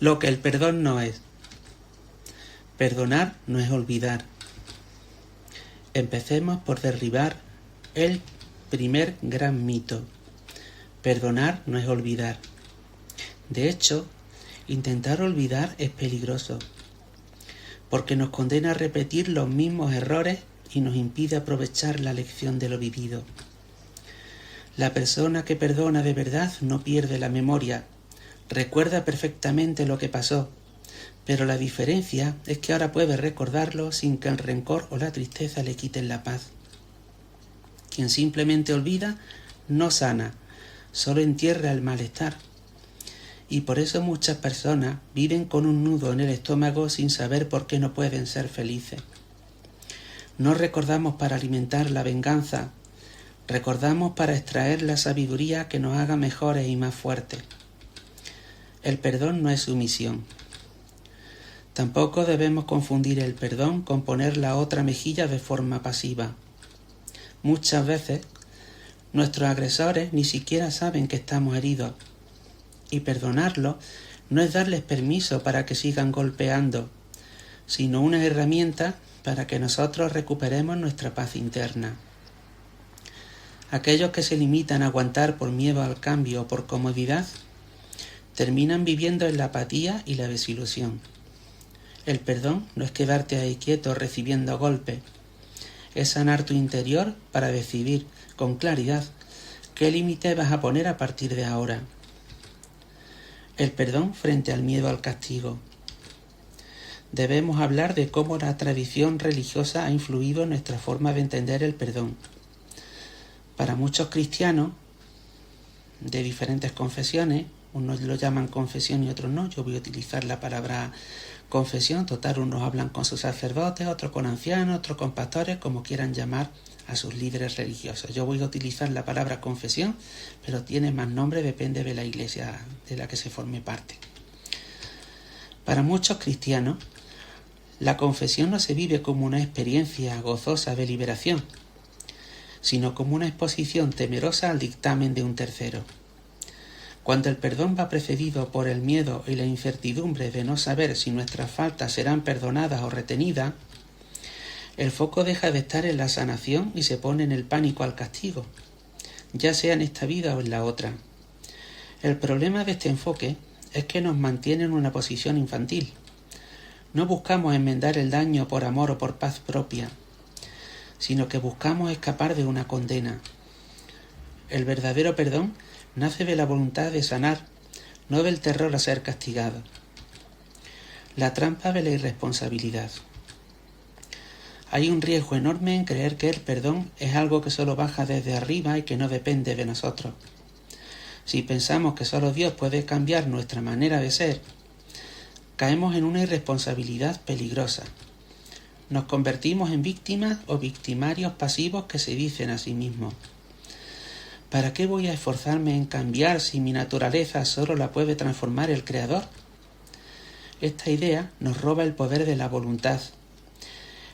Lo que el perdón no es. Perdonar no es olvidar. Empecemos por derribar el primer gran mito. Perdonar no es olvidar. De hecho, intentar olvidar es peligroso, porque nos condena a repetir los mismos errores y nos impide aprovechar la lección de lo vivido. La persona que perdona de verdad no pierde la memoria, recuerda perfectamente lo que pasó, pero la diferencia es que ahora puede recordarlo sin que el rencor o la tristeza le quiten la paz. Quien simplemente olvida no sana, solo entierra el malestar. Y por eso muchas personas viven con un nudo en el estómago sin saber por qué no pueden ser felices. No recordamos para alimentar la venganza, recordamos para extraer la sabiduría que nos haga mejores y más fuertes. El perdón no es sumisión. Tampoco debemos confundir el perdón con poner la otra mejilla de forma pasiva. Muchas veces, nuestros agresores ni siquiera saben que estamos heridos. Y perdonarlo no es darles permiso para que sigan golpeando, sino una herramienta para que nosotros recuperemos nuestra paz interna. Aquellos que se limitan a aguantar por miedo al cambio o por comodidad, terminan viviendo en la apatía y la desilusión. El perdón no es quedarte ahí quieto recibiendo golpes, es sanar tu interior para decidir con claridad qué límite vas a poner a partir de ahora. El perdón frente al miedo al castigo. Debemos hablar de cómo la tradición religiosa ha influido en nuestra forma de entender el perdón. Para muchos cristianos de diferentes confesiones, unos lo llaman confesión y otros no, yo voy a utilizar la palabra confesión, total, unos hablan con sus sacerdotes, otros con ancianos, otros con pastores, como quieran llamar a sus líderes religiosos. Yo voy a utilizar la palabra confesión, pero tiene más nombre, depende de la iglesia de la que se forme parte. Para muchos cristianos, la confesión no se vive como una experiencia gozosa de liberación, sino como una exposición temerosa al dictamen de un tercero. Cuando el perdón va precedido por el miedo y la incertidumbre de no saber si nuestras faltas serán perdonadas o retenidas, el foco deja de estar en la sanación y se pone en el pánico al castigo, ya sea en esta vida o en la otra. El problema de este enfoque es que nos mantiene en una posición infantil. No buscamos enmendar el daño por amor o por paz propia, sino que buscamos escapar de una condena. El verdadero perdón nace de la voluntad de sanar, no del terror a ser castigado. La trampa de la irresponsabilidad. Hay un riesgo enorme en creer que el perdón es algo que solo baja desde arriba y que no depende de nosotros. Si pensamos que solo Dios puede cambiar nuestra manera de ser, caemos en una irresponsabilidad peligrosa. Nos convertimos en víctimas o victimarios pasivos que se dicen a sí mismos: ¿para qué voy a esforzarme en cambiar si mi naturaleza solo la puede transformar el Creador? Esta idea nos roba el poder de la voluntad.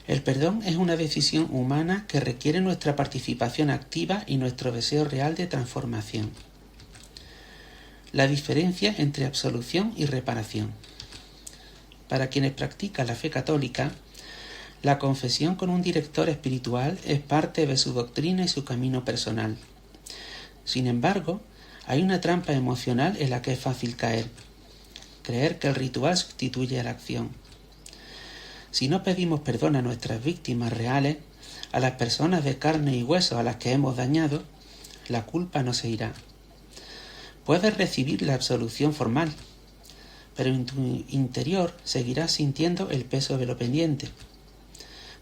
El perdón es una decisión humana que requiere nuestra participación activa y nuestro deseo real de transformación. La diferencia entre absolución y reparación. Para quienes practican la fe católica, la confesión con un director espiritual es parte de su doctrina y su camino personal. Sin embargo, hay una trampa emocional en la que es fácil caer: creer que el ritual sustituye a la acción. Si no pedimos perdón a nuestras víctimas reales, a las personas de carne y hueso a las que hemos dañado, la culpa no se irá. Puedes recibir la absolución formal, pero en tu interior seguirás sintiendo el peso de lo pendiente.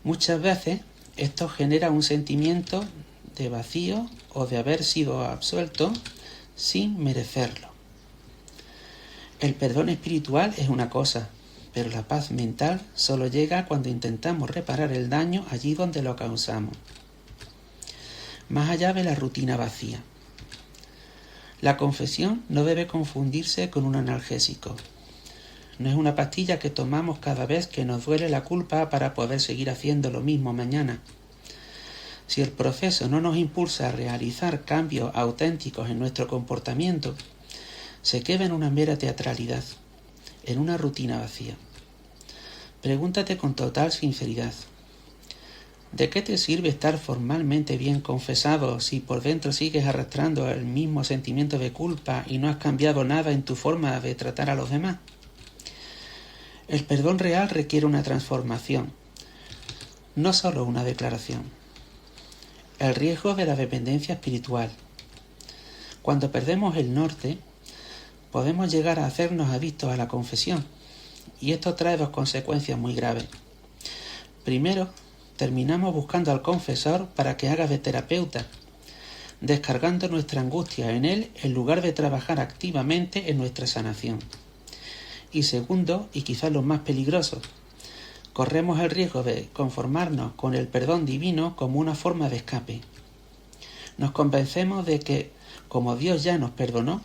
Muchas veces esto genera un sentimiento de vacío o de haber sido absuelto sin merecerlo. El perdón espiritual es una cosa, pero la paz mental solo llega cuando intentamos reparar el daño allí donde lo causamos. Más allá de la rutina vacía. La confesión no debe confundirse con un analgésico. No es una pastilla que tomamos cada vez que nos duele la culpa para poder seguir haciendo lo mismo mañana. Si el proceso no nos impulsa a realizar cambios auténticos en nuestro comportamiento, se queda en una mera teatralidad. en una rutina vacía. Pregúntate con total sinceridad: ¿de qué te sirve estar formalmente bien confesado si por dentro sigues arrastrando el mismo sentimiento de culpa y no has cambiado nada en tu forma de tratar a los demás? El perdón real requiere una transformación, no solo una declaración. El riesgo de la dependencia espiritual. Cuando perdemos el norte, podemos llegar a hacernos adictos a la confesión, y esto trae dos consecuencias muy graves. Primero, terminamos buscando al confesor para que haga de terapeuta, descargando nuestra angustia en él en lugar de trabajar activamente en nuestra sanación. Y segundo, y quizás lo más peligroso, corremos el riesgo de conformarnos con el perdón divino como una forma de escape. Nos convencemos de que, como Dios ya nos perdonó,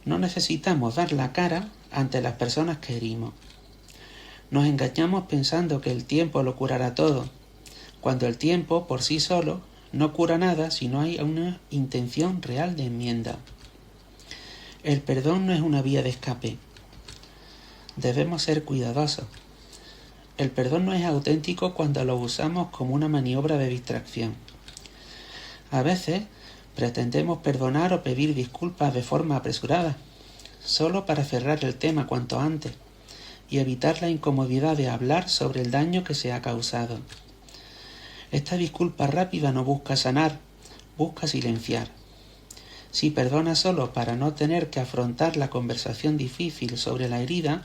no necesitamos dar la cara ante las personas que herimos. Nos engañamos pensando que el tiempo lo curará todo, cuando el tiempo por sí solo no cura nada si no hay una intención real de enmienda. El perdón no es una vía de escape. Debemos ser cuidadosos. El perdón no es auténtico cuando lo usamos como una maniobra de distracción. A veces pretendemos perdonar o pedir disculpas de forma apresurada, solo para cerrar el tema cuanto antes y evitar la incomodidad de hablar sobre el daño que se ha causado. Esta disculpa rápida no busca sanar, busca silenciar. Si perdonas solo para no tener que afrontar la conversación difícil sobre la herida,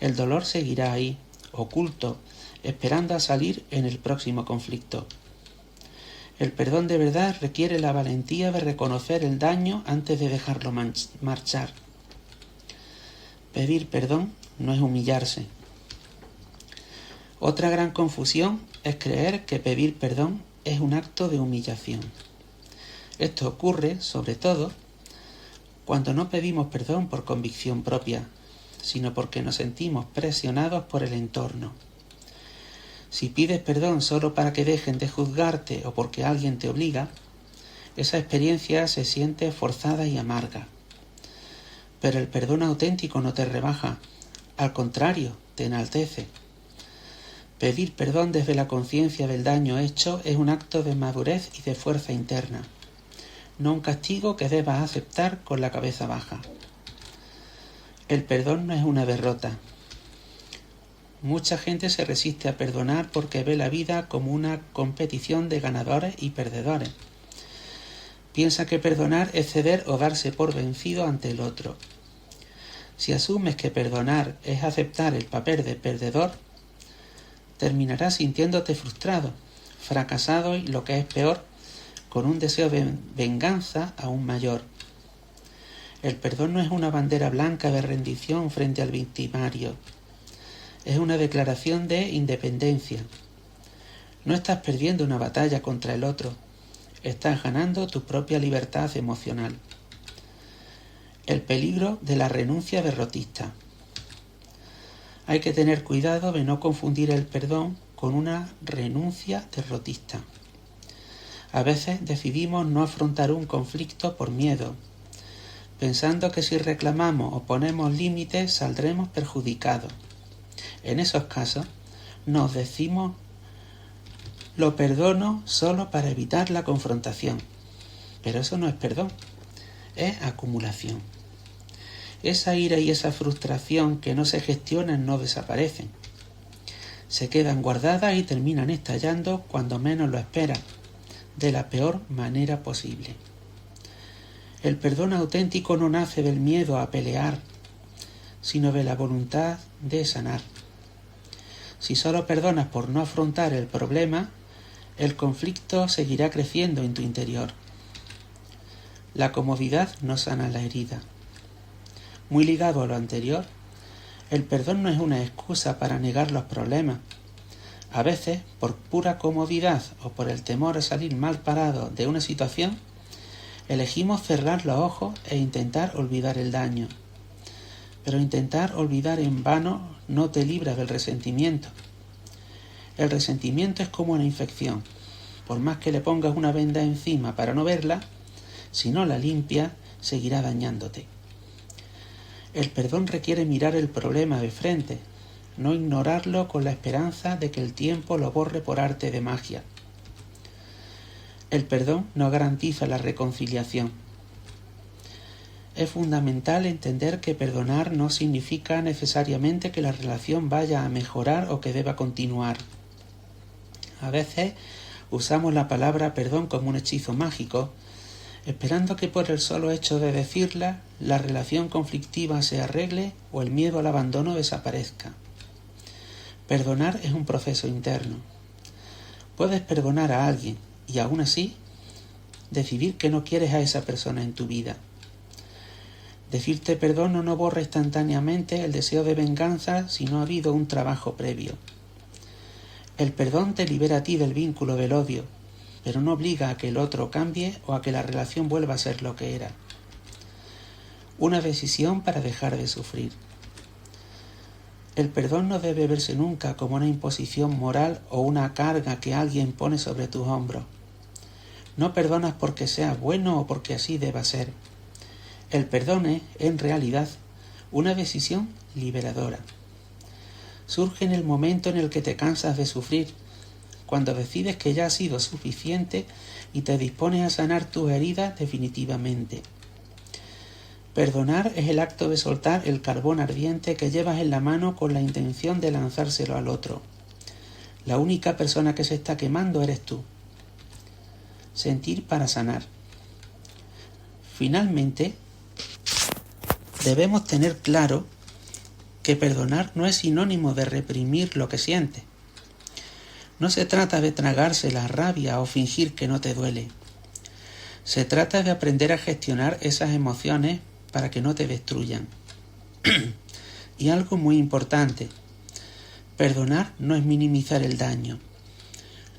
el dolor seguirá ahí, oculto, esperando a salir en el próximo conflicto. El perdón de verdad requiere la valentía de reconocer el daño antes de dejarlo marchar. Pedir perdón no es humillarse. Otra gran confusión es creer que pedir perdón es un acto de humillación. Esto ocurre, sobre todo, cuando no pedimos perdón por convicción propia, sino porque nos sentimos presionados por el entorno. Si pides perdón solo para que dejen de juzgarte o porque alguien te obliga, esa experiencia se siente forzada y amarga. Pero el perdón auténtico no te rebaja, al contrario, te enaltece. Pedir perdón desde la conciencia del daño hecho es un acto de madurez y de fuerza interna, no un castigo que debas aceptar con la cabeza baja. El perdón no es una derrota. Mucha gente se resiste a perdonar porque ve la vida como una competición de ganadores y perdedores. Piensa que perdonar es ceder o darse por vencido ante el otro. Si asumes que perdonar es aceptar el papel de perdedor, terminarás sintiéndote frustrado, fracasado y, lo que es peor, con un deseo de venganza aún mayor. El perdón no es una bandera blanca de rendición frente al victimario. Es una declaración de independencia. No estás perdiendo una batalla contra el otro. Estás ganando tu propia libertad emocional. El peligro de la renuncia derrotista. Hay que tener cuidado de no confundir el perdón con una renuncia derrotista. A veces decidimos no afrontar un conflicto por miedo, pensando que si reclamamos o ponemos límites saldremos perjudicados. En esos casos nos decimos: lo perdono solo para evitar la confrontación. Pero eso no es perdón, es acumulación. Esa ira y esa frustración que no se gestionan no desaparecen. Se quedan guardadas y terminan estallando cuando menos lo esperas, de la peor manera posible. El perdón auténtico no nace del miedo a pelear, sino de la voluntad de sanar. Si solo perdonas por no afrontar el problema, el conflicto seguirá creciendo en tu interior. La comodidad no sana la herida. Muy ligado a lo anterior, el perdón no es una excusa para negar los problemas. A veces, por pura comodidad o por el temor a salir mal parado de una situación, elegimos cerrar los ojos e intentar olvidar el daño. Pero intentar olvidar en vano no te libra del resentimiento. El resentimiento es como una infección. Por más que le pongas una venda encima para no verla, si no la limpias, seguirá dañándote. El perdón requiere mirar el problema de frente, no ignorarlo con la esperanza de que el tiempo lo borre por arte de magia. El perdón no garantiza la reconciliación. Es fundamental entender que perdonar no significa necesariamente que la relación vaya a mejorar o que deba continuar. A veces usamos la palabra perdón como un hechizo mágico, esperando que por el solo hecho de decirla, la relación conflictiva se arregle o el miedo al abandono desaparezca. Perdonar es un proceso interno. Puedes perdonar a alguien y aún así decidir que no quieres a esa persona en tu vida. Decirte perdón no borra instantáneamente el deseo de venganza si no ha habido un trabajo previo. El perdón te libera a ti del vínculo del odio, pero no obliga a que el otro cambie o a que la relación vuelva a ser lo que era. Una decisión para dejar de sufrir. El perdón no debe verse nunca como una imposición moral o una carga que alguien pone sobre tus hombros. No perdonas porque seas bueno o porque así deba ser. El perdón es, en realidad, una decisión liberadora. Surge en el momento en el que te cansas de sufrir, cuando decides que ya ha sido suficiente y te dispones a sanar tus heridas definitivamente. Perdonar es el acto de soltar el carbón ardiente que llevas en la mano con la intención de lanzárselo al otro. La única persona que se está quemando eres tú. Sentir para sanar. Finalmente, debemos tener claro que perdonar no es sinónimo de reprimir lo que sientes. No se trata de tragarse la rabia o fingir que no te duele. Se trata de aprender a gestionar esas emociones para que no te destruyan. Y algo muy importante, perdonar no es minimizar el daño.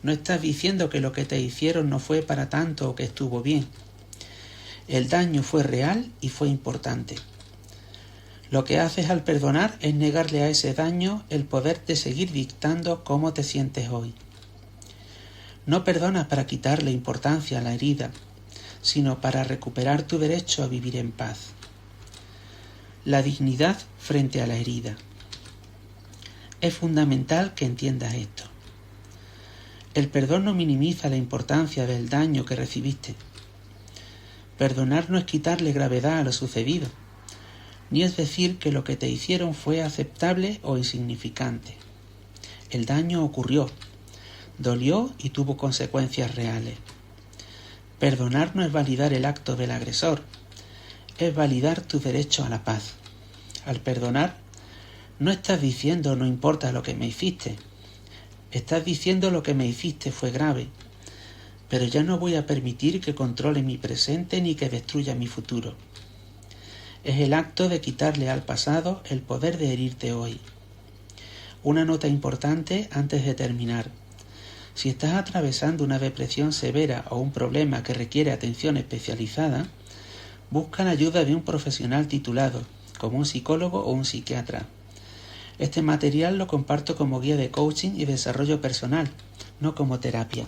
No estás diciendo que lo que te hicieron no fue para tanto o que estuvo bien. El daño fue real y fue importante. Lo que haces al perdonar es negarle a ese daño el poder de seguir dictando cómo te sientes hoy. No perdonas para quitarle importancia a la herida, sino para recuperar tu derecho a vivir en paz. La dignidad frente a la herida. Es fundamental que entiendas esto. El perdón no minimiza la importancia del daño que recibiste. Perdonar no es quitarle gravedad a lo sucedido, ni es decir que lo que te hicieron fue aceptable o insignificante. El daño ocurrió, dolió y tuvo consecuencias reales. Perdonar no es validar el acto del agresor, es validar tu derecho a la paz. Al perdonar, no estás diciendo no importa lo que me hiciste, estás diciendo lo que me hiciste fue grave, pero ya no voy a permitir que controle mi presente ni que destruya mi futuro. Es el acto de quitarle al pasado el poder de herirte hoy. Una nota importante antes de terminar. Si estás atravesando una depresión severa o un problema que requiere atención especializada, busca la ayuda de un profesional titulado, como un psicólogo o un psiquiatra. Este material lo comparto como guía de coaching y desarrollo personal, no como terapia.